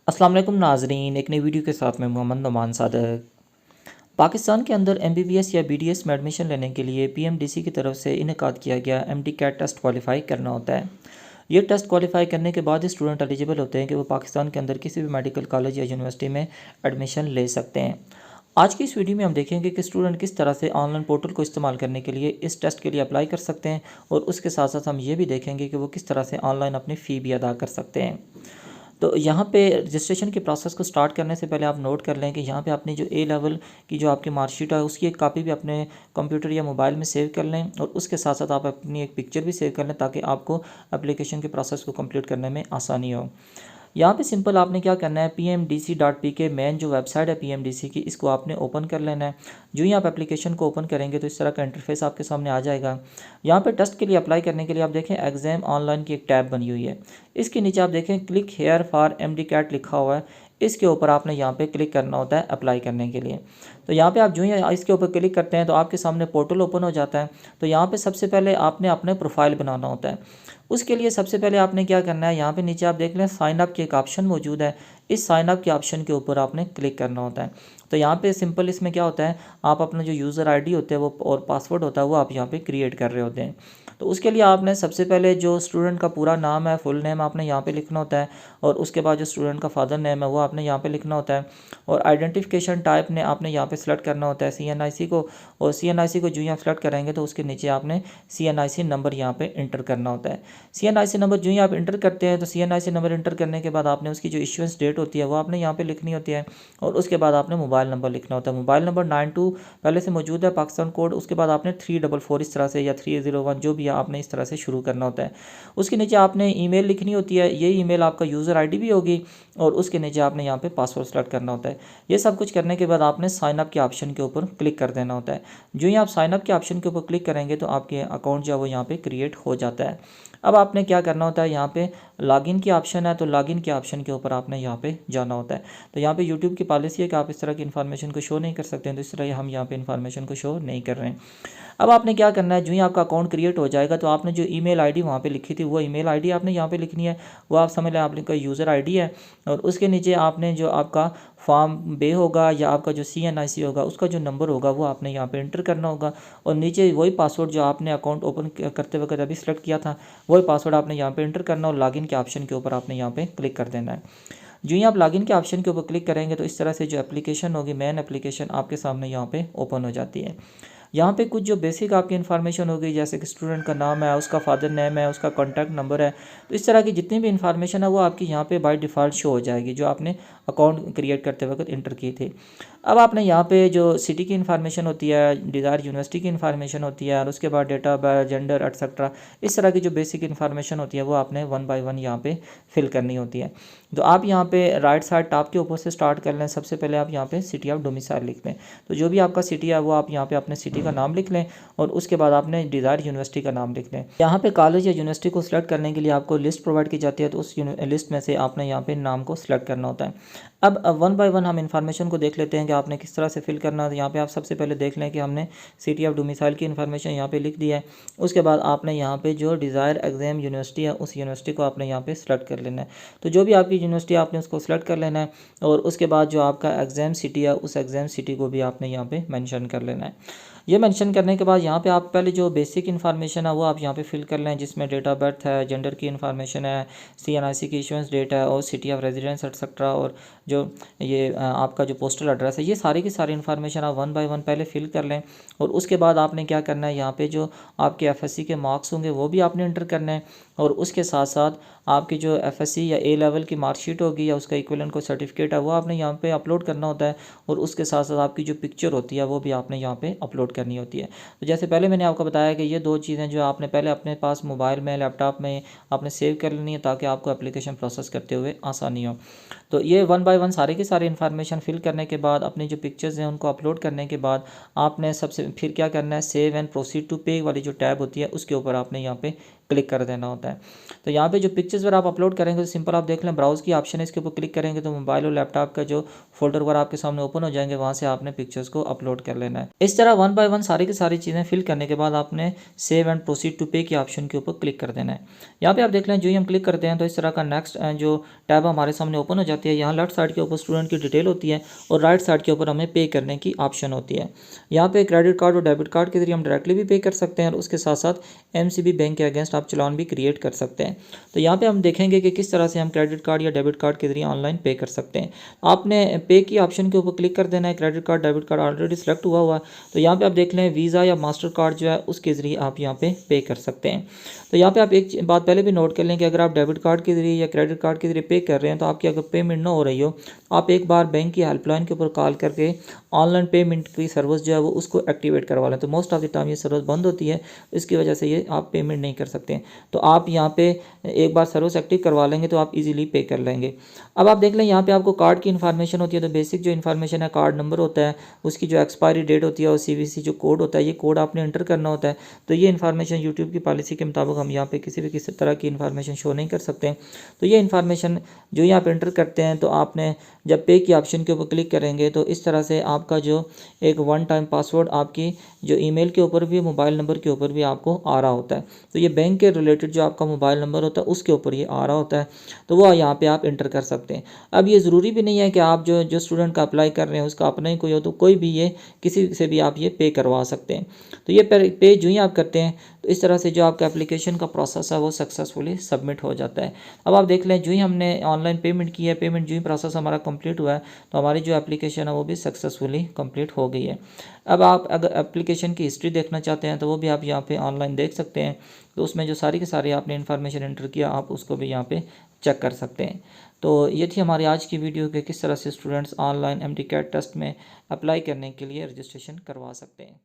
अस्सलाम वालेकुम नाजरीन, एक नई वीडियो के साथ मैं मोहम्मद नुमान सादक। पाकिस्तान के अंदर MBBS या BDS में एडमिशन लेने के लिए PMDC की तरफ से इनेकाद किया गया MD कैट टेस्ट क्वालिफाई करना होता है। ये टेस्ट क्वालिफाई करने के बाद स्टूडेंट एलिजिबल होते हैं कि वो पाकिस्तान के अंदर किसी भी मेडिकल कॉलेज या यूनिवर्सिटी में एडमिशन ले सकते हैं। आज की इस वीडियो में हम देखेंगे कि स्टूडेंट किस तरह से ऑनलाइन पोर्टल को इस्तेमाल करने के लिए इस टेस्ट के लिए अप्लाई कर सकते हैं, और उसके साथ साथ हम ये भी देखेंगे कि वो किस तरह से ऑनलाइन अपनी फ़ी भी अदा कर सकते हैं। तो यहाँ पे रजिस्ट्रेशन के प्रोसेस को स्टार्ट करने से पहले आप नोट कर लें कि यहाँ पे आपने जो A लेवल की जो आपकी मार्कशीट है उसकी एक कॉपी भी अपने कंप्यूटर या मोबाइल में सेव कर लें, और उसके साथ साथ आप अपनी एक पिक्चर भी सेव कर लें ताकि आपको एप्लीकेशन के प्रोसेस को कंप्लीट करने में आसानी हो। यहाँ पे सिंपल आपने क्या करना है, pmdc.pk मेन जो वेबसाइट है PMDC की, इसको आपने ओपन कर लेना है। जो ही आप एप्लीकेशन को ओपन करेंगे तो इस तरह का इंटरफेस आपके सामने आ जाएगा। यहाँ पे टेस्ट के लिए अप्लाई करने के लिए आप देखें एग्ज़ाम ऑनलाइन की एक टैब बनी हुई है। इसके नीचे आप देखें click here for MD cat लिखा हुआ है। इसके ऊपर आपने यहाँ पे क्लिक करना होता है अप्लाई करने के लिए। तो यहाँ पे आप जो ही इसके ऊपर क्लिक करते हैं तो आपके सामने पोर्टल ओपन हो जाता है। तो यहाँ पे सबसे पहले आपने अपने प्रोफाइल बनाना होता है। उसके लिए सबसे पहले आपने क्या करना है, यहाँ पे नीचे आप देख लें साइन अप की एक ऑप्शन मौजूद है। इस साइन अप के ऑप्शन के ऊपर आपने क्लिक करना होता है। तो यहाँ पे सिंपल इसमें क्या होता है, आप अपना जो यूज़र आईडी होता है वो और पासवर्ड होता है वो आप यहाँ पे क्रिएट कर रहे होते हैं। तो उसके लिए आपने सबसे पहले जो स्टूडेंट का पूरा नाम है, फुल नेम आपने यहाँ पे लिखना होता है, और उसके बाद जो स्टूडेंट का फादर नेम है वो आपने यहाँ पे लिखना होता है, और आइडेंटिफिकेशन टाइप ने आपने यहाँ पे सेलेक्ट करना होता है CNIC को। और CNIC को जो ही आप सेलेक्ट करेंगे तो उसके नीचे आपने CNIC नंबर यहाँ पे इंटर करना होता है। CNIC नंबर जो ही आप इंटर करते हैं तो CNIC नंबर इंटर करने के बाद आपने उसकी जो इशुएंस डेट होती है वो आपने यहाँ पे लिखनी होती है, और उसके बाद आपने मोबाइल नंबर लिखना होता है। मोबाइल नंबर 92 पहले से मौजूद है पाकिस्तान कोड, उसके बाद आपने 344 इस तरह से या 301 जो भी है आपने इस तरह से शुरू करना होता है। उसके नीचे आपने ईमेल लिखनी होती है, ये ईमेल आपका यूज़र आईडी भी होगी, और उसके नीचे आपने यहाँ पे पासवर्ड सेलेक्ट करना होता है। ये सब कुछ करने के बाद आपने साइन अप के ऑप्शन के ऊपर क्लिक कर देना होता है। जो ही आप साइन अप के ऑप्शन के ऊपर क्लिक करेंगे तो आपके अकाउंट जो है वो यहाँ पे क्रिएट हो जाता है। अब आपने क्या करना होता है, यहाँ पे लॉगिन की ऑप्शन है तो लॉगिन के ऑप्शन के ऊपर आपने यहाँ पे जाना होता है। तो यहाँ पे यूट्यूब की पॉलिसी है कि आप इस तरह की इन्फॉर्मेशन को शो नहीं कर सकते हैं, तो इस तरह हम यहाँ पे इन्फॉर्मेशन को शो नहीं कर रहे हैं। अब आपने क्या करना है, जो ही आपका अकाउंट क्रिएट हो जाएगा तो आपने जो ईमेल आईडी वहाँ पे लिखी थी वो ईमेल आईडी आपने यहाँ पे लिखनी है। वो आप समझ लें आपका यूज़र आईडी है, और उसके नीचे आपने जो आपका फॉर्म बे होगा या आपका जो CNIC होगा उसका जो नंबर होगा वो आपने यहाँ पे एंटर करना होगा, और नीचे वही पासवर्ड जो आपने अकाउंट ओपन करते वक्त अभी सेलेक्ट किया था वही पासवर्ड आपने यहाँ पे एंटर करना, और लॉगिन के ऑप्शन के ऊपर आपने यहाँ पे क्लिक कर देना है। जो ही आप लॉगिन के ऑप्शन के ऊपर क्लिक करेंगे तो इस तरह से जो एप्लीकेशन होगी मेन एप्लीकेशन आपके सामने यहाँ पे ओपन हो जाती है। यहाँ पे कुछ जो बेसिक आपकी इन्फॉर्मेशन होगी, जैसे कि स्टूडेंट का नाम है, उसका फादर नेम है, उसका कॉन्टैक्ट नंबर है, तो इस तरह की जितनी भी इन्फॉर्मेशन है वो आपकी यहाँ पे बाय डिफ़ॉल्ट शो हो जाएगी जो आपने अकाउंट क्रिएट करते वक्त इंटर की थी। अब आपने यहाँ पे जो सिटी की इन्फॉर्मेशन होती है, डिज़ायर यूनिवर्सिटी की इन्फॉर्मेशन होती है, और उसके बाद date of birth, gender etcetera, इस तरह की जो बेसिक इन्फॉर्मेशन होती है वो आपने 1 बाय 1 यहाँ पे फिल करनी होती है। तो आप यहाँ पे राइट साइड टॉप के ऊपर से स्टार्ट कर लें। सबसे पहले आप यहाँ पे सिटी ऑफ डोमिसाइल लिख लें। तो जो भी आपका सिटी है वो आप यहाँ पे अपने सिटी का नाम लिख लें, और उसके बाद आपने डिज़ायर यूनिवर्सिटी का नाम लिख लें। यहाँ पे कॉलेज या यूनिवर्सिटी को सिलेक्ट करने के लिए आपको लिस्ट प्रोवाइड की जाती है, तो उस लिस्ट में से आपने यहाँ पे नाम को सिलेक्ट करना होता है। अब 1 बाय 1 हम इन्फॉर्मेशन को देख लेते हैं कि आपने किस तरह से फिल करना है। यहाँ पे आप सबसे पहले देख लें कि हमने सिटी ऑफ डोमिसाइल की इन्फॉर्मेशन यहाँ पे लिख दी है। उसके बाद आपने यहाँ पे जो डिज़ायर एग्ज़ाम यूनिवर्सिटी है उस यूनिवर्सिटी को आपने यहाँ पे सिलेक्ट कर लेना है। तो जो भी आपकी यूनिवर्सिटी आपने उसको सिलेक्ट कर लेना है, और उसके बाद जो आपका एग्ज़ाम सिटी है उस एग्ज़ाम सिटी को भी आपने यहाँ पे मेंशन कर लेना है। ये मेंशन करने के बाद यहाँ पे आप पहले जो बेसिक इन्फॉर्मेशन है वो आप यहाँ पे फिल कर लें, जिसमें डेट ऑफ बर्थ है, जेंडर की इन्फॉर्मेशन है, CNIC की इशुएंस डेट है, और सिटी ऑफ रेजिडेंस एटसेट्रा, और जो ये आपका जो पोस्टल एड्रेस है, ये सारी की सारी इन्फॉर्मेशन आप 1 बाय 1 पहले फिल कर लें। और उसके बाद आपने क्या करना है, यहाँ पे जो आपके FSC के मार्क्स होंगे वो भी आपने एंटर करना है, और उसके साथ साथ आपकी जो FSC या A लेवल की मार्कशीट होगी या उसका इक्विवेलेंट कोई सर्टिफिकेट है वो आपने यहाँ पे अपलोड करना होता है, और उसके साथ साथ आपकी जो पिक्चर होती है वो भी आपने यहाँ पे अपलोड करनी होती है। तो जैसे पहले मैंने आपको बताया कि ये दो चीज़ें जो आपने पहले अपने पास मोबाइल में, लैपटॉप में आपने सेव कर लेनी है ताकि आपको एप्लीकेशन प्रोसेस करते हुए आसानी हो। तो ये 1 बाय 1 सारे की सारी इन्फॉर्मेशन फिल करने के बाद अपनी जो पिक्चर्स हैं उनको अपलोड करने के बाद आपने सबसे फिर क्या करना है, सेव एंड प्रोसीड टू पे वाली जो टैब होती है उसके ऊपर आपने यहाँ पे क्लिक कर देना होता है। तो यहाँ पे जो पिक्चर्स वगैरह आप अपलोड करेंगे तो सिंपल आप देख लें, ब्राउज़ की ऑप्शन है, इसके ऊपर क्लिक करेंगे तो मोबाइल और लैपटॉप का जो फोल्डर वगैरह आपके सामने ओपन हो जाएंगे, वहाँ से आपने पिक्चर्स को अपलोड कर लेना है। इस तरह वन बाय वन सारी की सारी चीज़ें फिल करने के बाद आपने सेव एंड प्रोसीड टू पे की ऑप्शन के ऊपर क्लिक कर देना है। यहाँ पे आप देख लें, जो ही हम क्लिक करते हैं तो इस तरह का नेक्स्ट जो टैब हमारे सामने ओपन हो जाती है। यहाँ लेफ्ट साइड के ऊपर स्टूडेंट की डिटेल होती है और राइट साइड के ऊपर हमें पे करने की ऑप्शन होती है। यहाँ पे क्रेडिट कार्ड और डेबिट कार्ड के जरिए हम डायरेक्टली भी पे कर सकते हैं और उसके साथ साथ एमसीबी बैंक के अगेंस्ट आप चलान भी क्रिएट कर सकते हैं। तो यहाँ पे हम देखेंगे कि किस तरह से हम क्रेडिट कार्ड या डेबिट कार्ड के जरिए ऑनलाइन पे कर सकते हैं। आपने पे की ऑप्शन के ऊपर क्लिक कर देना है। Credit card debit card already select हुआ है, तो यहाँ पे आप देख लें वीज़ा या मास्टर कार्ड जो है उसके ज़रिए आप यहाँ पे कर सकते हैं। तो यहाँ पे आप एक बात पहले भी नोट कर लें कि अगर आप डेबिट कार्ड के जरिए या क्रेडिट कार्ड के जरिए पे कर रहे हैं तो आपकी अगर पेमेंट ना हो रही हो, आप एक बार बैंक की हेल्पलाइन के ऊपर कॉल करके ऑनलाइन पेमेंट की सर्विस जो है वो उसको एक्टिवेट करवा लें। तो मोस्ट ऑफ द टाइम ये सर्विस बंद होती है, इसकी वजह से ये आप पेमेंट नहीं कर सकते। तो आप यहाँ पे एक बार सर्विस एक्टिव करवा लेंगे तो आप इजीली पे कर लेंगे। अब आप देख लें, यहाँ पे आपको कार्ड की इन्फॉर्मेशन होती है। तो बेसिक जो इन्फॉर्मेशन है, कार्ड नंबर होता है, उसकी जो एक्सपायरी डेट होती है और सीवीसी जो कोड होता है, ये कोड आपने एंटर करना होता है। तो ये इन्फॉर्मेशन यूट्यूब की पॉलिसी के मुताबिक हम यहाँ पे किसी तरह की इन्फॉर्मेशन शो नहीं कर सकते। तो ये इन्फॉर्मेशन जो ही आप एंटर करते हैं तो आपने जब पे की ऑप्शन के ऊपर क्लिक करेंगे तो इस तरह से आपका जो एक वन टाइम पासवर्ड आपकी जो ईमेल के ऊपर भी, मोबाइल नंबर के ऊपर भी आपको आ रहा होता है। तो ये बैंक के रिलेटेड जो आपका मोबाइल नंबर होता है उसके ऊपर ये आ रहा होता है, तो वो यहाँ पे आप एंटर कर सकते हैं। अब ये ज़रूरी भी नहीं है कि आप जो स्टूडेंट का अप्लाई कर रहे हैं उसका अपना ही कोई हो, तो कोई भी ये किसी से भी आप ये पे करवा सकते हैं। तो ये पे जो ही आप करते हैं तो इस तरह से जो आपका एप्लीकेशन का प्रोसेस है वो सक्सेसफुली सबमिट हो जाता है। अब आप देख लें, जो ही हमने ऑनलाइन पेमेंट की है, पेमेंट जो ही प्रोसेस हमारा कंप्लीट हुआ है तो हमारी जो एप्लीकेशन है वो भी सक्सेसफुली कंप्लीट हो गई है। अब आप अगर एप्लीकेशन की हिस्ट्री देखना चाहते हैं तो वो भी आप यहाँ पे ऑनलाइन देख सकते हैं। तो उसमें जो सारी की सारी आपने इन्फॉर्मेशन एंटर किया, आप उसको भी यहाँ पे चेक कर सकते हैं। तो ये थी हमारी आज की वीडियो कि किस तरह से स्टूडेंट्स ऑनलाइन एमटीकैट टेस्ट में अप्लाई करने के लिए रजिस्ट्रेशन करवा सकते हैं।